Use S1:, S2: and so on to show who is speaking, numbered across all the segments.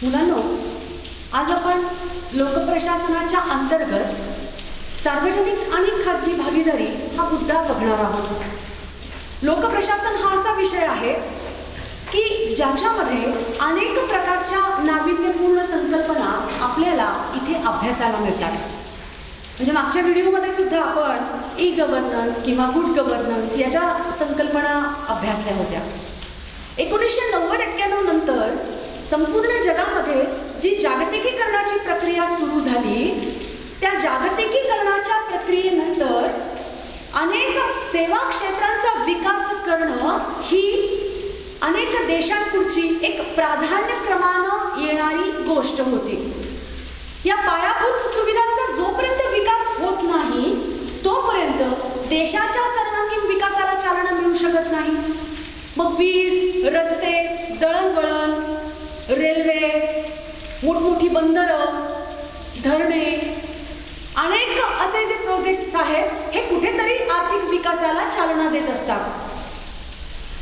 S1: मुलांनो, आज आपण लोकप्रशासनाच्या अंतर्गत सार्वजनिक आणि खाजगी भागीदारी हा मुद्दा बघणार आहोत. लोकप्रशासन हा असा विषय आहे की ज्याच्यामध्ये अनेक प्रकारच्या नाविन्यपूर्ण संकल्पना आपल्याला इथे अभ्यासाला मिळतात. म्हणजे मागच्या व्हिडिओमध्ये सुद्धा आपण ई गव्हर्नन्स किंवा गुड गव्हर्नन्स याच्या संकल्पना अभ्यासल्या होत्या. 1990-91 नंतर संपूर्ण जगामध्ये जी जागतिकीकरणाची प्रक्रिया सुरू झाली, त्या जागतिकीकरणाच्या प्रक्रियेनंतर अनेक सेवा क्षेत्रांचा विकास करणं ही अनेक देशांपुढची एक प्राधान्यक्रमानं येणारी गोष्ट होती. या पायाभूत सुविधांचा जोपर्यंत विकास होत नाही तोपर्यंत देशाच्या सर्वांगीण विकासाला चालना मिळू शकत नाही. मग वीज, रस्ते, दळणवळण, रेल्वे, मोठमोठी बंदरं, धरणे, अनेक असे जे प्रोजेक्ट्स आहेत हे कुठेतरी आर्थिक विकासाला चालना देत असतात.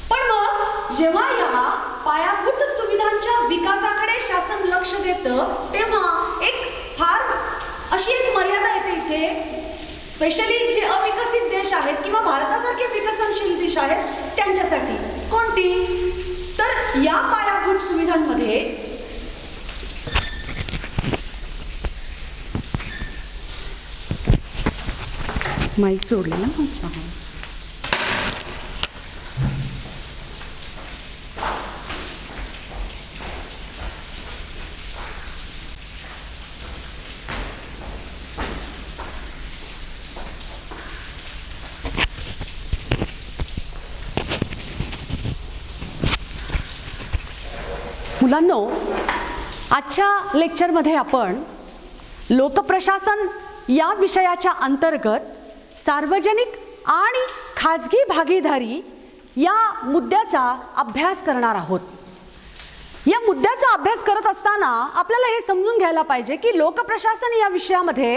S1: पण मग जेव्हा या पायाभूत सुविधांच्या विकासाकडे शासन लक्ष देतं तेव्हा एक फार अशी एक मर्यादा येते इथे, स्पेशली जे अविकसित देश आहेत किंवा भारतासारखे विकसनशील देश आहेत त्यांच्यासाठी. कोणती? तर या पायाभूत सुविधांमध्ये माईक जोडले ना. मुलांनो, आजच्या लेक्चरमध्ये आपण लोकप्रशासन या विषयाच्या अंतर्गत सार्वजनिक आणि खाजगी भागीदारी या मुद्द्याचा अभ्यास करणार आहोत. या मुद्द्याचा अभ्यास करत असताना आपल्याला हे समजून घ्यायला पाहिजे की लोकप्रशासन या विषयामध्ये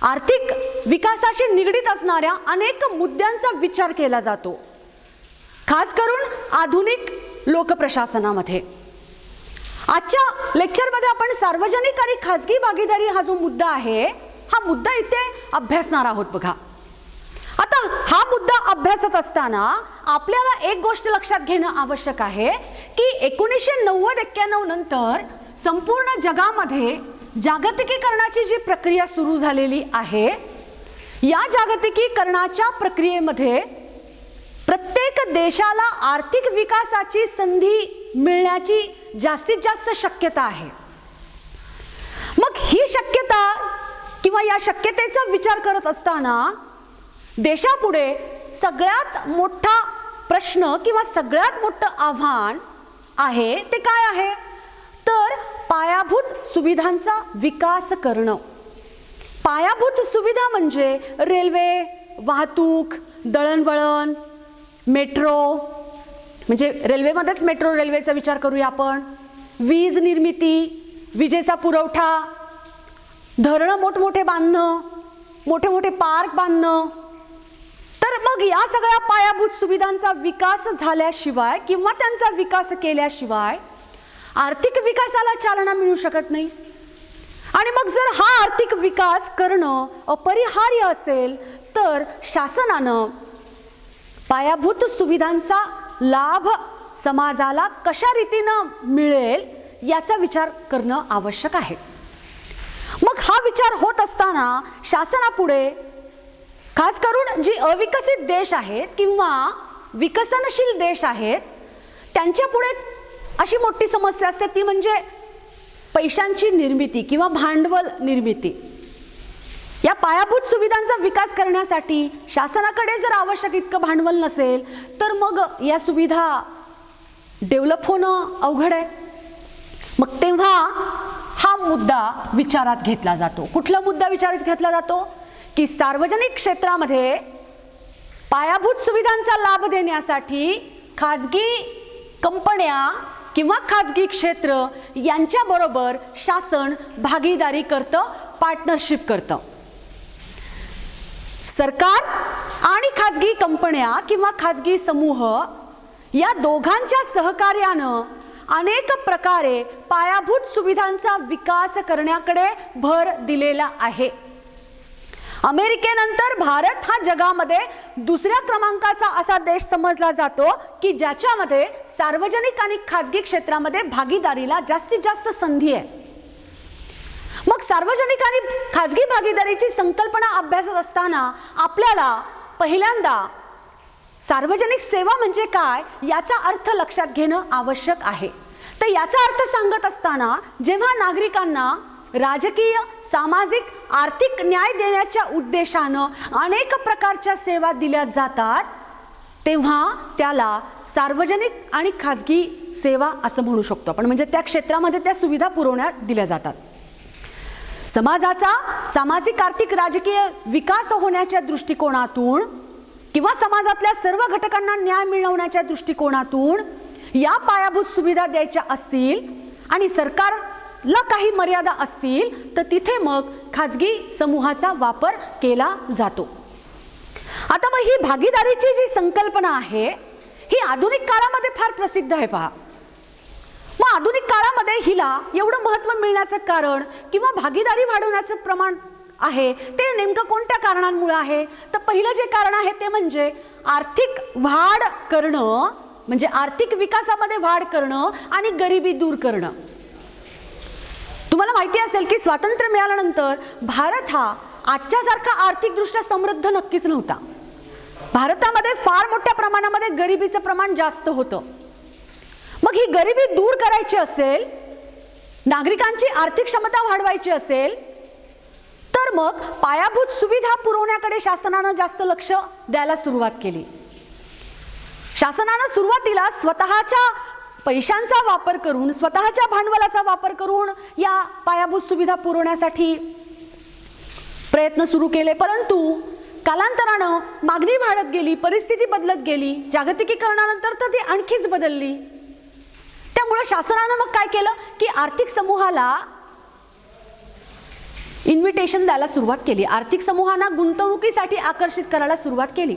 S1: आर्थिक विकासाशी निगडीत असणाऱ्या अनेक मुद्द्यांचा विचार केला जातो, खास करून आधुनिक लोकप्रशासनामध्ये. आजच्या लेक्चरमध्ये आपण सार्वजनिक आणि खाजगी भागीदारी हा जो मुद्दा आहे हा मुद्दा इथे अभ्यासणार आहोत. बघा, आता हा मुद्दा अभ्यासत असताना आपल्याला एक गोष्ट लक्षात घेणं आवश्यक आहे की 1990-91 नंतर संपूर्ण जगामध्ये जागतिकीकरणाची जी प्रक्रिया सुरू झालेली आहे, या जागतिकीकरणाच्या प्रक्रियेमध्ये प्रत्येक देशाला आर्थिक विकासाची संधी मिळण्याची जास्तीत जास्त शक्यता आहे. मग ही शक्यता किंवा या शक्यतेचा विचार करत असताना देशापुढे सगळ्यात मोठा प्रश्न किंवा सगळ्यात मोठं आव्हान आहे ते काय आहे? तर पायाभूत सुविधांचा विकास करणं. पायाभूत सुविधा म्हणजे रेल्वे, वाहतूक, दळणवळण, मेट्रो, म्हणजे रेल्वेमध्येच मेट्रो रेल्वेचा विचार करूया आपण. वीज निर्मिती, विजेचा पुरवठा, धरणं मोठमोठे बांधणं, मोठे मोठे पार्क बांधणं. तर मग या सगळ्या पायाभूत सुविधांचा विकास झाल्याशिवाय किंवा त्यांचा विकास केल्याशिवाय आर्थिक विकासाला चालना मिळू शकत नाही. आणि मग जर हा आर्थिक विकास करणं अपरिहार्य असेल तर शासनानं पायाभूत सुविधांचा लाभ समाजाला कशा रीतीनं मिळेल याचा विचार करणं आवश्यक आहे. मग हा विचार होत असताना शासनापुढे खास करून जी अविकसित देश आहेत किंवा विकसनशील देश आहेत त्यांच्यापुढे अशी मोठी समस्या असते, ती म्हणजे पैशांची निर्मिती किंवा भांडवल निर्मिती. या पायाभूत सुविधांचा विकास करण्यासाठी शासनाकडे जर आवश्यक इतकं भांडवल नसेल तर मग या सुविधा डेव्हलप होणं अवघड आहे. मग तेव्हा हा मुद्दा विचारात घेतला जातो. कुठला मुद्दा विचारात घेतला जातो? की सार्वजनिक क्षेत्रामध्ये पायाभूत सुविधांचा लाभ देण्यासाठी खाजगी कंपन्या किंवा खाजगी क्षेत्र यांच्याबरोबर शासन भागीदारी करतं, पार्टनरशिप करतं. सरकार आणि खाजगी कंपन्या किंवा खाजगी समूह या दोघांच्या सहकार्यानं अनेक प्रकारे पायाभूत सुविधांचा विकास करण्याकडे भर दिलेला आहे. अमेरिकेनंतर भारत हा जगामध्ये दुसऱ्या क्रमांकाचा असा देश समजला जातो की ज्याच्यामध्ये सार्वजनिक आणि खाजगी क्षेत्रामध्ये भागीदारीला जास्तीत जास्त संधी आहे. मग सार्वजनिक आणि खाजगी भागीदारीची संकल्पना अभ्यासत असताना आपल्याला पहिल्यांदा सार्वजनिक सेवा म्हणजे काय याचा अर्थ लक्षात घेणं आवश्यक आहे. तर याचा अर्थ सांगत असताना जेव्हा नागरिकांना राजकीय, सामाजिक, आर्थिक न्याय देण्याच्या उद्देशानं अनेक प्रकारच्या सेवा दिल्या जातात तेव्हा त्याला सार्वजनिक आणि खाजगी सेवा असं म्हणू शकतो आपण. म्हणजे त्या क्षेत्रामध्ये त्या सुविधा पुरवण्यात दिल्या जातात. समाजाचा सामाजिक, आर्थिक, राजकीय विकास होण्याच्या दृष्टिकोनातून किंवा समाजातल्या सर्व घटकांना न्याय मिळवण्याच्या दृष्टिकोनातून या पायाभूत सुविधा द्यायच्या असतील आणि सरकारला काही मर्यादा असतील तर तिथे मग खाजगी समूहाचा वापर केला जातो. आता मग ही भागीदारीची जी संकल्पना आहे ही आधुनिक काळामध्ये फार प्रसिद्ध आहे. पहा, मग आधुनिक काळामध्ये हिला एवढं महत्त्व मिळण्याचं कारण किंवा भागीदारी वाढवण्याचं प्रमाण आहे ते नेमकं कोणत्या कारणांमुळे आहे. तर पहिलं जे कारण आहे ते म्हणजे आर्थिक वाढ करणं, म्हणजे आर्थिक विकासामध्ये वाढ करणं आणि गरिबी दूर करणं. तुम्हाला माहिती असेल की स्वातंत्र्य मिळाल्यानंतर भारत हा आजच्यासारखा आर्थिकदृष्ट्या समृद्ध नक्कीच नव्हता. भारतामध्ये फार मोठ्या प्रमाणामध्ये गरिबीचं प्रमाण जास्त होतं. मग ही गरिबी दूर करायची असेल, नागरिकांची आर्थिक क्षमता वाढवायची असेल तर मग पायाभूत सुविधा पुरवण्याकडे शासनानं जास्त लक्ष द्यायला सुरुवात केली. शासनानं सुरुवातीला स्वतःच्या पैशांचा वापर करून, स्वतःच्या भांडवलाचा वापर करून या पायाभूत सुविधा पुरवण्यासाठी प्रयत्न सुरू केले. परंतु कालांतरानं मागणी वाढत गेली, परिस्थिती बदलत गेली. जागतिकीकरणानंतर तर ती आणखीच बदलली. त्यामुळे शासनानं मग काय केलं की आर्थिक समूहाला इन्व्हिटेशन द्यायला सुरुवात केली. आर्थिक समूहांना गुंतवणुकीसाठी आकर्षित करायला सुरुवात केली.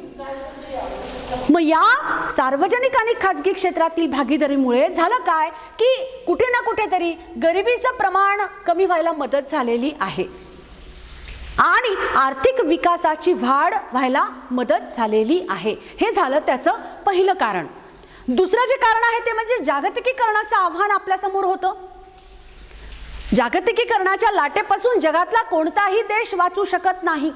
S1: मग या सार्वजनिक आणि खाजगी क्षेत्रातील भागीदारीमुळे झालं काय की कुठे ना कुठेतरी गरिबीचं प्रमाण कमी व्हायला मदत झालेली आहे आणि आर्थिक विकासाची वाढ व्हायला मदत झालेली आहे. हे झालं त्याचं पहिलं कारण. दुसरं जे कारण आहे ते म्हणजे जागतिकीकरणाचं आव्हान आपल्यासमोर होतं. जागतिकीकरणाच्या लाटेपासून जगातला कोणताही देश वाचू शकत नाही.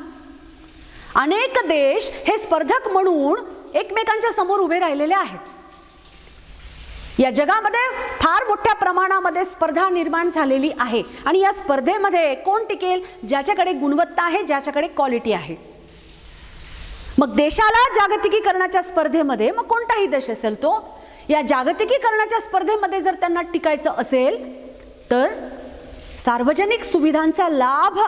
S1: अनेक देश हे स्पर्धक म्हणून एकमेकांच्या समोर उभे राहिलेले आहेत. या जगामध्ये फार मोठ्या प्रमाणामध्ये स्पर्धा निर्माण झालेली आहे आणि या स्पर्धेमध्ये कोण टिकेल? ज्याच्याकडे गुणवत्ता आहे, ज्याच्याकडे क्वालिटी आहे. मग देशाला जागतिकीकरणाच्या स्पर्धेमध्ये, मग कोणताही देश असेल तो, या जागतिकीकरणाच्या स्पर्धेमध्ये जर त्यांना टिकायचं असेल तर सार्वजनिक सुविधांचा लाभ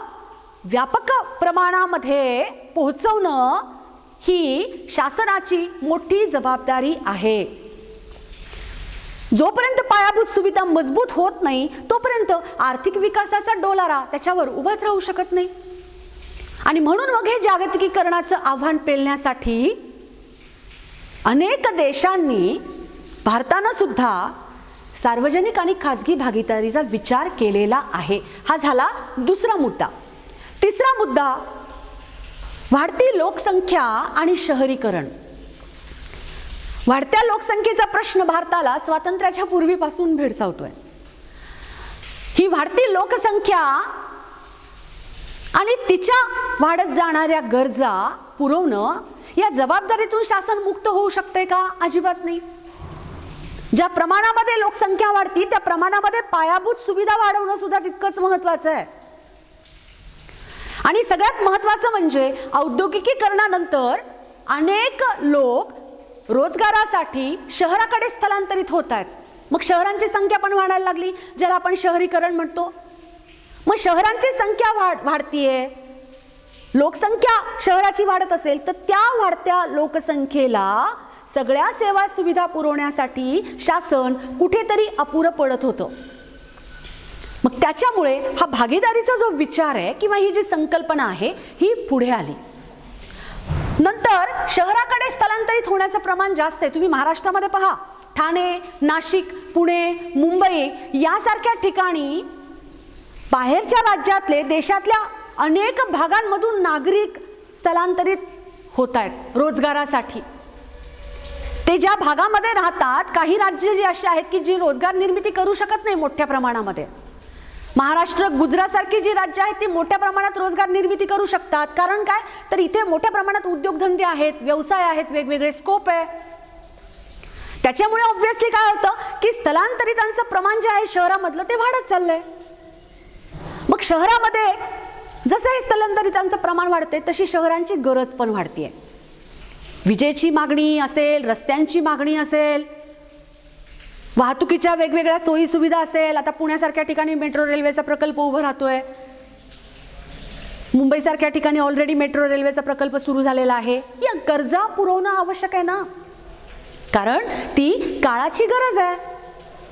S1: व्यापक प्रमाणामध्ये पोहोचवणं ही शासनाची मोठी जबाबदारी आहे. जोपर्यंत पायाभूत सुविधा मजबूत होत नाही तोपर्यंत आर्थिक विकासाचा डोलारा त्याच्यावर उभाच राहू शकत नाही. आणि म्हणून मग हे जागतिकीकरणाचं आव्हान पेलण्यासाठी अनेक देशांनी, भारतानं सुद्धा सार्वजनिक आणि खाजगी भागीदारीचा विचार केलेला आहे. हा झाला दुसरा मुद्दा. तिसरा मुद्दा, वाढती लोकसंख्या आणि शहरीकरण. वाढत्या लोकसंख्येचा प्रश्न भारताला स्वातंत्र्याच्या पूर्वीपासून भेडसावतोय. ही वाढती लोकसंख्या आणि तिच्या वाढत जाणाऱ्या गरजा पुरवणं या जबाबदारीतून शासन मुक्त होऊ शकते का? अजिबात नाही. ज्या प्रमाणामध्ये लोकसंख्या वाढती त्या प्रमाणामध्ये पायाभूत सुविधा वाढवणं सुद्धा तितकंच महत्त्वाचं आहे. आणि सगळ्यात महत्त्वाचं म्हणजे औद्योगिकीकरणानंतर अनेक लोक रोजगारासाठी शहराकडे स्थलांतरित होत आहेत. मग शहरांची संख्या पण वाढायला लागली, ज्याला आपण शहरीकरण म्हणतो. मग शहरांची संख्या वाढतीये, लोकसंख्या शहराची वाढत असेल तर त्या वाढत्या लोकसंख्येला सगळ्या सेवा सुविधा पुरवण्यासाठी शासन कुठेतरी अपुरं पडत होतं. मग त्याच्यामुळे हा भागीदारीचा जो विचार आहे किंवा ही जी संकल्पना आहे ही पुढे आली. नंतर शहराकडे स्थलांतरित होण्याचं प्रमाण जास्त आहे. तुम्ही महाराष्ट्रामध्ये पहा, ठाणे, नाशिक, पुणे, मुंबई यासारख्या ठिकाणी बाहेरच्या राज्यातले, देशातल्या अनेक भागांमधून नागरिक स्थलांतरित होत आहेत रोजगारासाठी. ते ज्या भागामध्ये राहतात, काही राज्य जी अशी आहेत की जी रोजगार निर्मिती करू शकत नाही मोठ्या प्रमाणामध्ये. महाराष्ट्र, गुजरात सारखी जी राज्य आहेत ती मोठ्या प्रमाणात रोजगार निर्मिती करू शकतात. कारण काय, तर इथे मोठ्या प्रमाणात उद्योगधंदे आहेत, व्यवसाय आहेत, वेगवेगळे स्कोप आहे. त्याच्यामुळे ऑब्व्हियसली काय होतं की स्थलांतरितांचं प्रमाण जे आहे शहरामधलं ते वाढत चाललंय. मग शहरामध्ये जसं हे स्थलांतरितांचं प्रमाण वाढते तशी शहरांची गरज पण वाढतेय. विजेची मागणी असेल, रस्त्यांची मागणी असेल, वाहतुकीच्या वेगवेगळ्या सोयी सुविधा असेल. आता पुण्यासारख्या ठिकाणी मेट्रो रेल्वेचा प्रकल्प उभा राहतोय. मुंबईसारख्या ठिकाणी ऑलरेडी मेट्रो रेल्वेचा प्रकल्प सुरू झालेला आहे. या गरजा पुरवणं आवश्यक आहे ना, कारण ती काळाची गरज आहे.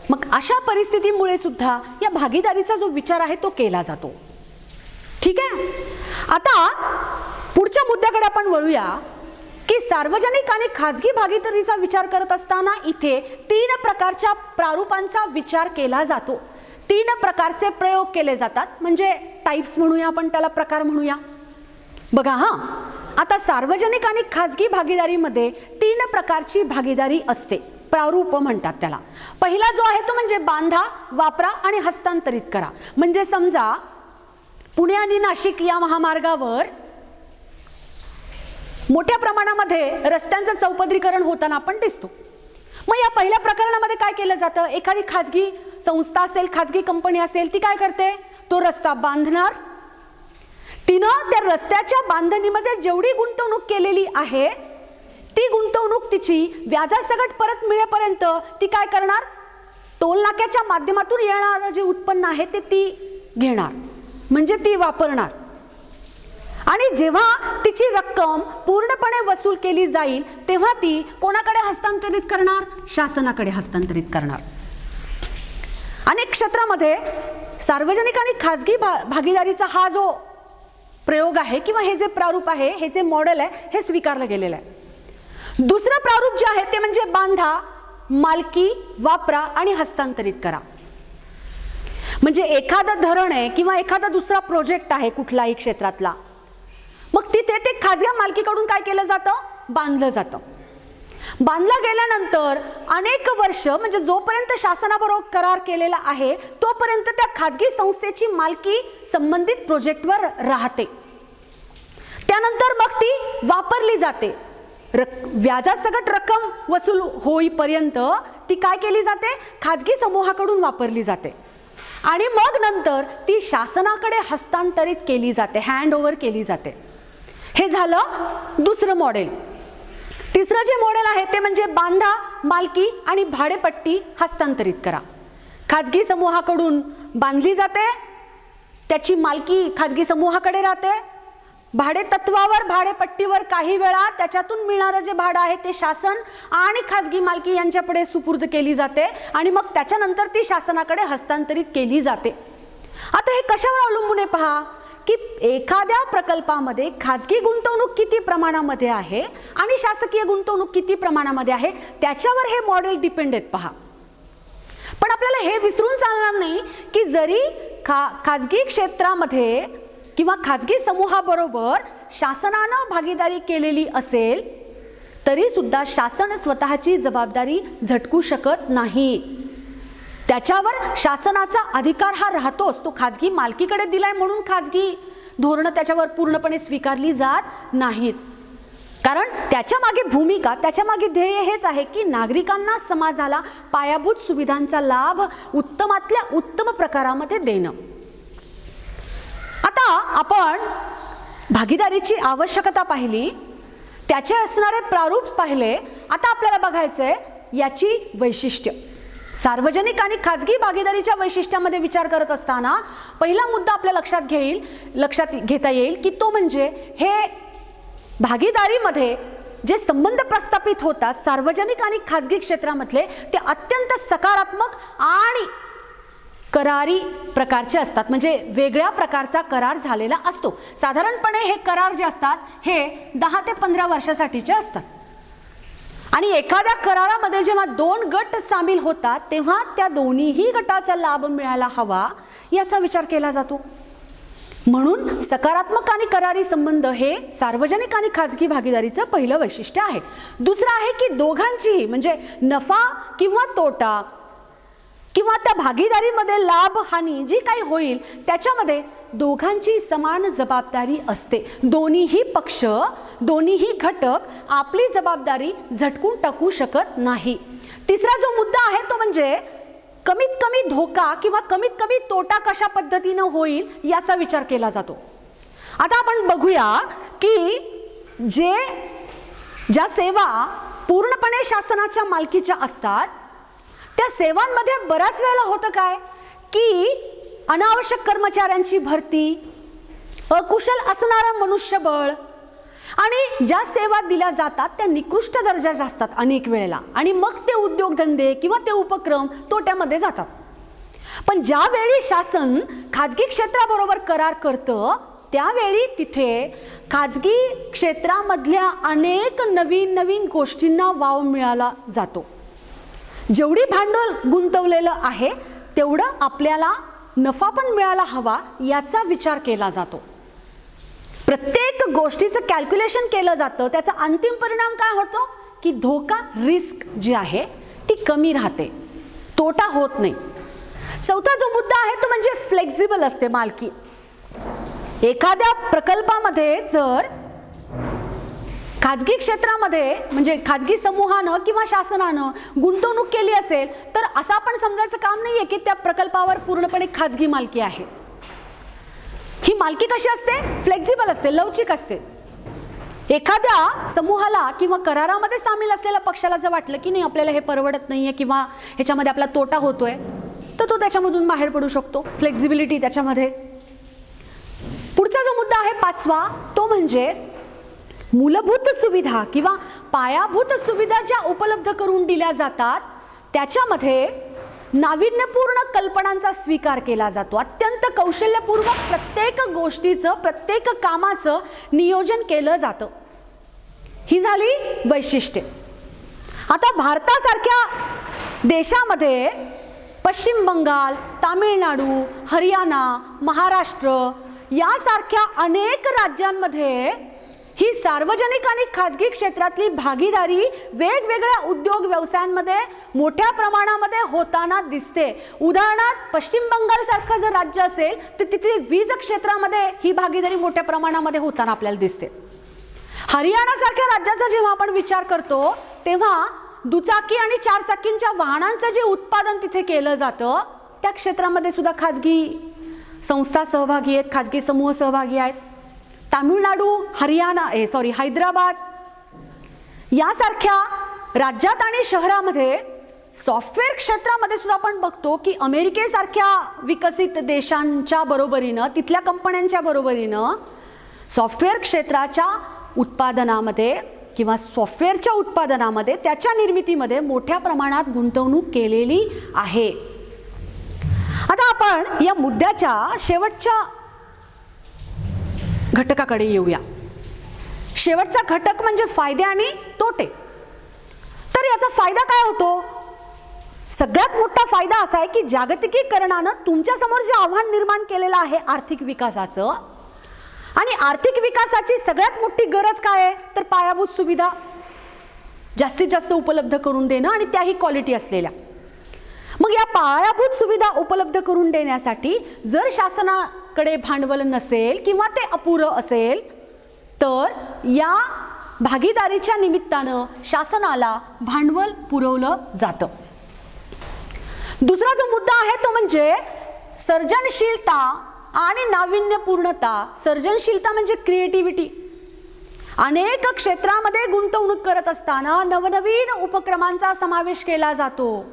S1: मग अशा परिस्थितीमुळे सुद्धा या भागीदारीचा जो विचार आहे तो केला जातो. ठीक आहे. आता पुढच्या मुद्द्याकडे आपण वळूया की सार्वजनिक आणि खाजगी भागीदारीचा विचार करत असताना इथे 3 प्रकारच्या प्रारूपांचा विचार केला जातो. 3 प्रकारचे प्रयोग केले जातात, म्हणजे टाइप्स म्हणूया आपण त्याला, प्रकार म्हणूया. बघा हां, आता सार्वजनिक आणि खाजगी भागीदारीमध्ये 3 प्रकारची भागीदारी असते, प्रारूप म्हणतात त्याला. पहिला जो आहे तो म्हणजे बांधा, वापरा आणि हस्तांतरित करा. म्हणजे समजा पुणे आणि नाशिक या महामार्गावर मोठ्या प्रमाणामध्ये रस्त्यांचं चौपदरीकरण होताना आपण दिसतो. मग या पहिल्या प्रकरणामध्ये काय केलं जातं, एखादी खाजगी संस्था असेल, खाजगी कंपनी असेल, ती काय करते, तो रस्ता बांधणार. तिनं त्या रस्त्याच्या बांधणीमध्ये जेवढी गुंतवणूक केलेली आहे ती गुंतवणूक तिची व्याजासकट परत मिळेपर्यंत ती काय करणार, टोल नाक्याच्या माध्यमातून येणारं जे उत्पन्न आहे ते ती घेणार, म्हणजे ती वापरणार. आणि जेव्हा तिची रक्कम पूर्णपणे वसूल केली जाईल तेव्हा ती कोणाकडे हस्तांतरित करणार, शासनाकडे हस्तांतरित करणार. अनेक क्षेत्रामध्ये सार्वजनिक आणि खाजगी भागीदारीचा हा जो प्रयोग आहे किंवा हे जे प्रारूप आहे, हे जे मॉडेल आहे, हे स्वीकारलं गेलेलं आहे. दुसरं प्रारूप जे आहे ते म्हणजे बांधा, मालकी, वापरा आणि हस्तांतरित करा. म्हणजे एखादं धरण आहे किंवा एखादा दुसरा प्रोजेक्ट आहे कुठलाही क्षेत्रातला, मग तिथे ते खाजगी मालकीकडून काय केलं जातं, बांधलं जातं. बांधलं गेल्यानंतर अनेक वर्ष, म्हणजे जोपर्यंत शासनाबरोबर करार केलेला आहे तोपर्यंत त्या खाजगी संस्थेची मालकी संबंधित प्रोजेक्टवर राहते. त्यानंतर मग ती वापरली जाते. व्याजासकट रक्कम वसूल होईपर्यंत ती काय केली जाते, खाजगी समूहाकडून वापरली जाते. आणि मग नंतर ती शासनाकडे हस्तांतरित केली जाते, हँड ओव्हर केली जाते. हे झालं दुसरं मॉडेल. तिसरं जे मॉडेल आहे ते म्हणजे बांधा, मालकी आणि भाडेपट्टी हस्तांतरित करा. खाजगी समूहाकडून बांधली जाते, त्याची मालकी खाजगी समूहाकडे राहते. भाडे तत्वावर, भाडेपट्टीवर काही वेळा त्याच्यातून मिळणारं जे भाडं आहे ते शासन आणि खाजगी मालकी यांच्याकडे सुपूर्द केली जाते आणि मग त्याच्यानंतर ती शासनाकडे हस्तांतरित केली जाते. आता हे कशावर अवलंबून आहे पहा, की एखाद्या प्रकल्पामध्ये खाजगी गुंतवणूक किती प्रमाणामध्ये आहे आणि शासकीय गुंतवणूक किती प्रमाणामध्ये आहे त्याच्यावर हे मॉडेल डिपेंड आहेत पहा. पण आपल्याला हे विसरून चालणार नाही की जरी खाजगी क्षेत्रामध्ये किंवा खाजगी समूहाबरोबर शासनानं भागीदारी केलेली असेल तरी सुद्धा शासन स्वतःची जबाबदारी झटकू शकत नाही. त्याच्यावर शासनाचा अधिकार हा राहतोच. तो खाजगी मालकीकडे दिलाय म्हणून खाजगी धोरणं त्याच्यावर पूर्णपणे स्वीकारली जात नाहीत. कारण त्याच्या मागे भूमिका, त्याच्या मागे ध्येय हेच आहे की नागरिकांना, समाजाला पायाभूत सुविधांचा लाभ उत्तमातल्या उत्तम प्रकारामध्ये देणं. आता आपण भागीदारीची आवश्यकता पाहिली, त्याचे असणारे प्रारूप पाहिले. आता आपल्याला बघायचंय याची वैशिष्ट्य. सार्वजनिक आणि खाजगी भागीदारीच्या वैशिष्ट्यामध्ये विचार करत असताना पहिला मुद्दा आपल्या लक्षात घेता येईल की तो म्हणजे हे भागीदारीमध्ये जे संबंध प्रस्थापित होतात सार्वजनिक आणि खाजगी क्षेत्रामधले ते अत्यंत सकारात्मक आणि करारी प्रकारचे असतात. म्हणजे वेगळ्या प्रकारचा करार झालेला असतो. साधारणपणे हे करार जे असतात हे 10 ते 15 वर्षासाठीचे असतात आणि एखाद्या करारामध्ये जेव्हा दोन गट सामील होतात तेव्हा त्या दोन्हीही गटाचा लाभ मिळायला हवा याचा विचार केला जातो. म्हणून सकारात्मक आणि करारी संबंध हे सार्वजनिक आणि खाजगी भागीदारीचं पहिलं वैशिष्ट्य आहे. दुसरं आहे की दोघांचीही म्हणजे नफा किंवा तोटा किंवा त्या भागीदारीमध्ये लाभ हानी जी काही होईल त्याच्यामध्ये दोघांची समान जबाबदारी असते. दोन्हीही पक्ष दोन्हीही घटक आपली जबाबदारी झटकून टाकू शकत नाही. तिसरा जो मुद्दा आहे तो म्हणजे कमीत कमी धोका किंवा कमीत कमी तोटा कशा पद्धतीनं होईल याचा विचार केला जातो. आता आपण बघूया की ज्या सेवा पूर्णपणे शासनाच्या मालकीच्या असतात त्या सेवांमध्ये बऱ्याच वेळेला होतं काय की अनावश्यक कर्मचाऱ्यांची भरती, अकुशल असणारं मनुष्यबळ आणि ज्या सेवा दिल्या जातात त्या निकृष्ट दर्जाच्या असतात अनेक वेळेला आणि मग ते उद्योगधंदे किंवा ते उपक्रम तोट्यामध्ये जातात. पण ज्यावेळी शासन खाजगी क्षेत्राबरोबर करार करतं त्यावेळी तिथे खाजगी क्षेत्रामधल्या अनेक नवीन नवीन गोष्टींना वाव मिळाला जातो. जेवढी भांडवल गुंतवलेलं आहे तेवढं आपल्याला नफा पण मिळायला हवा याचा विचार केला जातो. प्रत्येक गोष्टीचं कॅल्क्युलेशन केलं जातं. त्याचा अंतिम परिणाम काय होतो की धोका रिस्क जी आहे ती कमी राहते, तोटा होत नाही. चौथा जो मुद्दा आहे तो म्हणजे फ्लेक्झिबल असते मालकी. एखाद्या प्रकल्पामध्ये जर खाजगी क्षेत्रामध्ये म्हणजे खाजगी समूहानं किंवा शासनानं गुंतवणूक केली असेल तर असं आपण समजायचं काम नाहीये की त्या प्रकल्पावर पूर्णपणे खाजगी मालकी आहे. ही मालकी कशी असते? फ्लेक्झिबल असते, लवचिक असते. एखाद्या समूहाला किंवा करारामध्ये सामील असलेल्या पक्षाला जर वाटलं की नाही आपल्याला हे परवडत नाहीये किंवा ह्याच्यामध्ये आपला तोटा होतोय तर तो त्याच्यामधून बाहेर पडू शकतो. फ्लेक्झिबिलिटी त्याच्यामध्ये. पुढचा जो मुद्दा आहे पाचवा तो म्हणजे मूलभूत सुविधा किंवा पायाभूत सुविधा ज्या उपलब्ध करून दिल्या जातात त्याच्यामध्ये नाविन्यपूर्ण कल्पनांचा स्वीकार केला जातो. अत्यंत कौशल्यपूर्वक प्रत्येक गोष्टीचं प्रत्येक कामाचं नियोजन केलं जातं. ही झाली वैशिष्ट्ये. आता भारतासारख्या देशामध्ये पश्चिम बंगाल, तामिळनाडू, हरियाणा, महाराष्ट्र यासारख्या अनेक राज्यांमध्ये ही सार्वजनिक आणि खाजगी क्षेत्रातली भागीदारी वेगवेगळ्या उद्योग व्यवसायांमध्ये मोठ्या प्रमाणामध्ये होताना दिसते. उदाहरणार्थ पश्चिम बंगाल सारखं जर राज्य असेल तर तिथे वीज क्षेत्रामध्ये ही भागीदारी मोठ्या प्रमाणामध्ये होताना आपल्याला दिसते. हरियाणा सारख्या राज्याचा जेव्हा आपण विचार करतो तेव्हा दुचाकी आणि चारचाकींच्या वाहनांचं जे उत्पादन तिथे केलं जातं त्या क्षेत्रामध्ये सुद्धा खाजगी संस्था सहभागी आहेत, खाजगी समूह सहभागी आहेत. तामिळनाडू, हैदराबाद यासारख्या राज्यात आणि शहरामध्ये सॉफ्टवेअर क्षेत्रामध्ये सुद्धा आपण बघतो की अमेरिकेसारख्या विकसित देशांच्या बरोबरीनं तिथल्या कंपन्यांच्या बरोबरीनं सॉफ्टवेअर क्षेत्राच्या उत्पादनामध्ये किंवा सॉफ्टवेअरच्या उत्पादनामध्ये त्याच्या निर्मितीमध्ये मोठ्या प्रमाणात गुंतवणूक केलेली आहे. आता आपण या मुद्द्याच्या शेवटच्या घटकाकडे येऊया. शेवटचा घटक म्हणजे फायदे आणि तोटे. तर याचा फायदा काय होतो? सगळ्यात मोठा फायदा असा आहे की जागतिकीकरणानं तुमच्या समोर जे आव्हान निर्माण केलेलं आहे आर्थिक विकासाचं आणि आर्थिक विकासाची सगळ्यात मोठी गरज काय आहे तर पायाभूत सुविधा जास्तीत जास्त उपलब्ध करून देणं आणि त्याही क्वालिटी असलेल्या. मग या पायाभूत सुविधा उपलब्ध करून देण्यासाठी जर शासनाकडे भांडवल नसेल किंवा ते अपुरं असेल तर या भागीदारीच्या निमित्तानं शासनाला भांडवल पुरवलं जातं. दुसरा जो मुद्दा आहे तो म्हणजे सर्जनशीलता आणि नाविन्यपूर्णता. सर्जनशीलता म्हणजे क्रिएटिव्हिटी. अनेक क्षेत्रामध्ये गुंतवणूक करत असताना नवनवीन उपक्रमांचा समावेश केला जातो.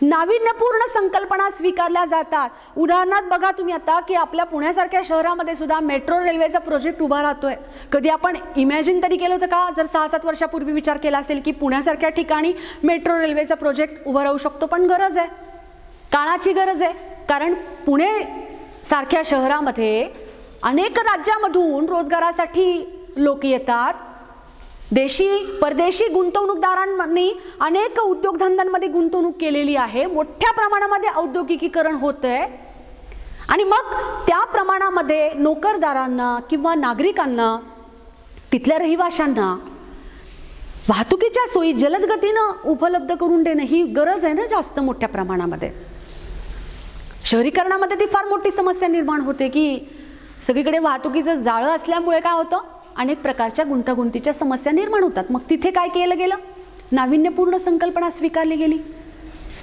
S1: नाविन्यपूर्ण संकल्पना स्वीकारल्या जातात. उदाहरणार्थ बघा तुम्ही आता की आपल्या पुण्यासारख्या शहरामध्ये सुद्धा मेट्रो रेल्वेचा प्रोजेक्ट उभा राहतोय. कधी आपण इमॅजिन तरी केलं होतं का? जर 6-7 वर्षापूर्वी विचार केला असेल की पुण्यासारख्या ठिकाणी मेट्रो रेल्वेचा प्रोजेक्ट उभा राहू शकतो. पण गरज आहे, काळाची गरज आहे. कारण पुणे सारख्या शहरामध्ये अनेक राज्यामधून रोजगारासाठी लोक येतात. देशी परदेशी गुंतवणूकदारांनी अनेक उद्योगधंद्यांमध्ये गुंतवणूक केलेली आहे. मोठ्या प्रमाणामध्ये औद्योगिकीकरण होतंय आणि मग त्या प्रमाणामध्ये नोकरदारांना किंवा नागरिकांना, तिथल्या रहिवाशांना वाहतुकीच्या सोयी जलद गतीनं उपलब्ध करून देणं ही गरज आहे ना जास्त मोठ्या प्रमाणामध्ये. शहरीकरणामध्ये ती फार मोठी समस्या निर्माण होते की सगळीकडे वाहतुकीचं जाळं असल्यामुळे काय होतं, अनेक प्रकारच्या गुंतागुंतीच्या समस्या निर्माण होतात. मग तिथे काय केलं गेलं, नाविन्यपूर्ण संकल्पना स्वीकारली गेली,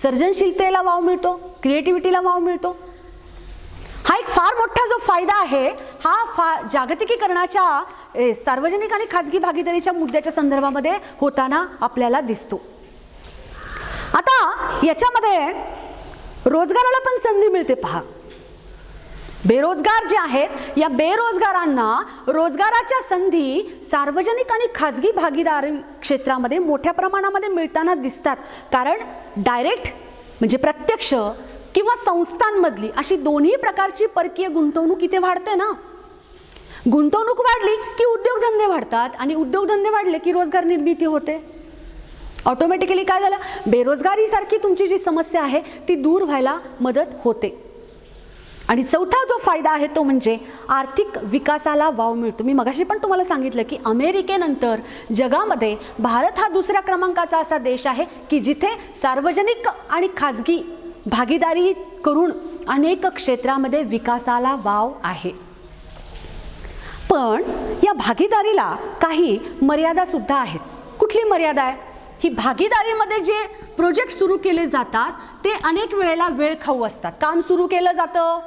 S1: सर्जनशीलतेला वाव मिळतो, क्रिएटिव्हिटीला वाव मिळतो. हा एक फार मोठा जो फायदा आहे हा जागतिकीकरणाच्या सार्वजनिक आणि खाजगी भागीदारीच्या मुद्द्याच्या संदर्भामध्ये होताना आपल्याला दिसतो. आता याच्यामध्ये रोजगाराला पण संधी मिळते. पहा, बेरोजगार जे आहेत या बेरोजगारांना रोजगाराच्या संधी सार्वजनिक आणि खाजगी भागीदारी क्षेत्रामध्ये मोठ्या प्रमाणामध्ये मिळताना दिसतात. कारण डायरेक्ट म्हणजे प्रत्यक्ष किंवा संस्थांमधली अशी दोन्ही प्रकारची परकीय गुंतवणूक इथे वाढते ना. गुंतवणूक वाढली की उद्योगधंदे वाढतात आणि उद्योगधंदे वाढले की रोजगार निर्मिती होते. ऑटोमॅटिकली काय झालं, बेरोजगारीसारखी तुमची जी समस्या आहे ती दूर व्हायला मदत होते. आणि चौथा जो फायदा आहे तो म्हणजे आर्थिक विकासाला वाव मिळतो. मी मगाशी पण तुम्हाला सांगितलं की अमेरिकेनंतर जगामध्ये भारत हा दुसऱ्या क्रमांकाचा असा देश आहे की जिथे सार्वजनिक आणि खाजगी भागीदारी करून अनेक क्षेत्रामध्ये विकासाला वाव आहे. पण या भागीदारीला काही मर्यादा सुद्धा आहेत. कुठली मर्यादा आहे, ही भागीदारीमध्ये जे प्रोजेक्ट सुरू केले जातात ते अनेक वेळेला वेळखाऊ असतात. काम सुरू केलं जातं,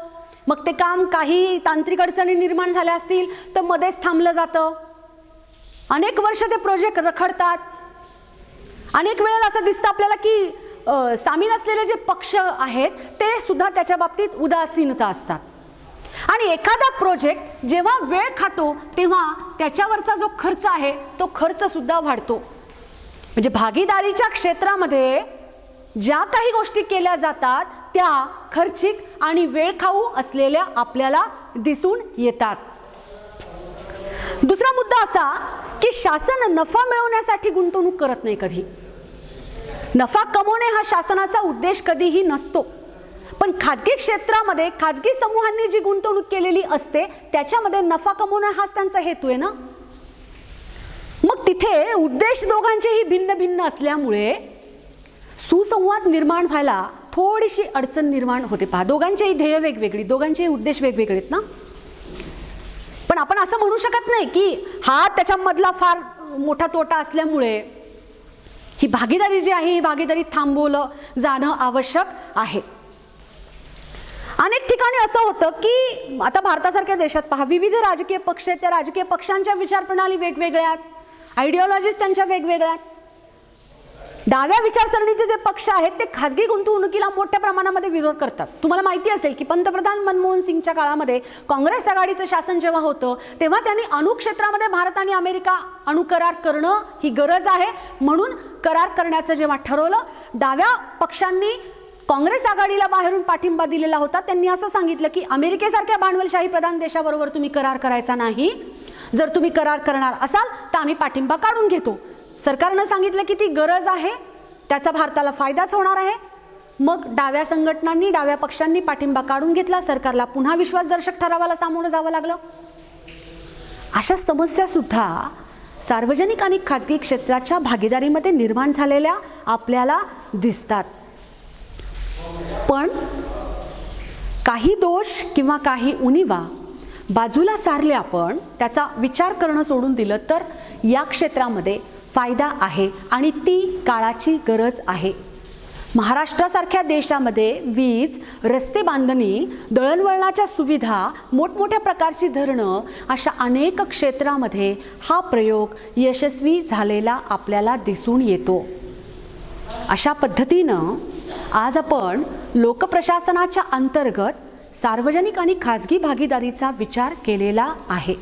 S1: मग ते काम काही तांत्रिक अडचणी निर्माण झाल्या असतील तर मध्येच थांबलं जातं. अनेक वर्ष ते प्रोजेक्ट रखडतात. अनेक वेळेला असं दिसतं आपल्याला की सामील असलेले जे पक्ष आहेत ते सुद्धा त्याच्या बाबतीत उदासीनता असतात. आणि एखादा प्रोजेक्ट जेव्हा वेळ खातो तेव्हा त्याच्यावरचा जो खर्च आहे तो खर्च सुद्धा वाढतो. म्हणजे भागीदारीच्या क्षेत्रामध्ये ज्या काही गोष्टी केल्या जातात त्या खर्चिक आणि वेळखाऊ असलेल्या आपल्याला दिसून येतात. दुसरा मुद्दा असा की शासन नफा मिळवण्यासाठी गुंतवणूक करत नाही. कधी नफा कमवणे हा शासनाचा उद्देश कधीही नसतो. पण खाजगी क्षेत्रामध्ये खाजगी समूहांनी जी गुंतवणूक केलेली असते त्याच्यामध्ये नफा कमवणं हाच त्यांचा हेतू आहे ना. मग तिथे उद्देश दोघांचेही भिन्न भिन्न असल्यामुळे सुसंवाद निर्माण व्हायला थोडीशी अडचण निर्माण होते. पहा, दोघांचेही ध्येय वेगवेगळी, दोघांचेही उद्देश वेगवेगळे आहेत ना. पण आपण असं म्हणू शकत नाही की हा त्याच्यामधला फार मोठा तोटा असल्यामुळे ही भागीदारी जी आहे ही भागीदारी थांबवलं जाणं आवश्यक आहे. अनेक ठिकाणी असं होतं की आता भारतासारख्या देशात पहा, विविध राजकीय पक्ष आहेत, त्या राजकीय पक्षांच्या विचारप्रणाली वेगवेगळ्या आहेत, आयडिओलॉजीज त्यांच्या वेगवेगळ्या आहेत. डाव्या विचारसरणीचे जे पक्ष आहेत ते खाजगी गुंतवणुकीला मोठ्या प्रमाणामध्ये विरोध करतात. तुम्हाला माहिती असेल की पंतप्रधान मनमोहन सिंगच्या काळामध्ये काँग्रेस आघाडीचं शासन जेव्हा होतं तेव्हा त्यांनी अणुक्षेत्रामध्ये भारत आणि अमेरिका अणुकरार करणं ही गरज आहे म्हणून करार करण्याचं जेव्हा ठरवलं, डाव्या पक्षांनी काँग्रेस आघाडीला बाहेरून पाठिंबा दिलेला होता. त्यांनी असं सांगितलं की अमेरिकेसारख्या भांडवलशाही प्रधान देशाबरोबर तुम्ही करार करायचा नाही. जर तुम्ही करार करणार असाल तर आम्ही पाठिंबा काढून घेतो. सरकारनं सांगितलं की ती गरज आहे, त्याचा भारताला फायदाच होणार आहे. मग डाव्या संघटनांनी, डाव्या पक्षांनी पाठिंबा काढून घेतला. सरकारला पुन्हा विश्वासदर्शक ठरावाला सामोरं जावं लागलं. अशा समस्या सुद्धा सार्वजनिक आणि खाजगी क्षेत्राच्या भागीदारीमध्ये निर्माण झालेल्या आपल्याला दिसतात. पण काही दोष किंवा काही उणिवा बाजूला सारले, आपण त्याचा विचार करणं सोडून दिलं तर या क्षेत्रामध्ये फायदा आहे आणि ती काळाची गरज आहे. महाराष्ट्रासारख्या देशामध्ये वीज, रस्ते बांधणी, दळणवळणाच्या सुविधा, मोठमोठ्या प्रकारची धरणं अशा अनेक क्षेत्रामध्ये हा प्रयोग यशस्वी झालेला आपल्याला दिसून येतो. अशा पद्धतीनं आज आपण लोकप्रशासनाच्या अंतर्गत सार्वजनिक आणि खाजगी भागीदारीचा विचार केलेला आहे.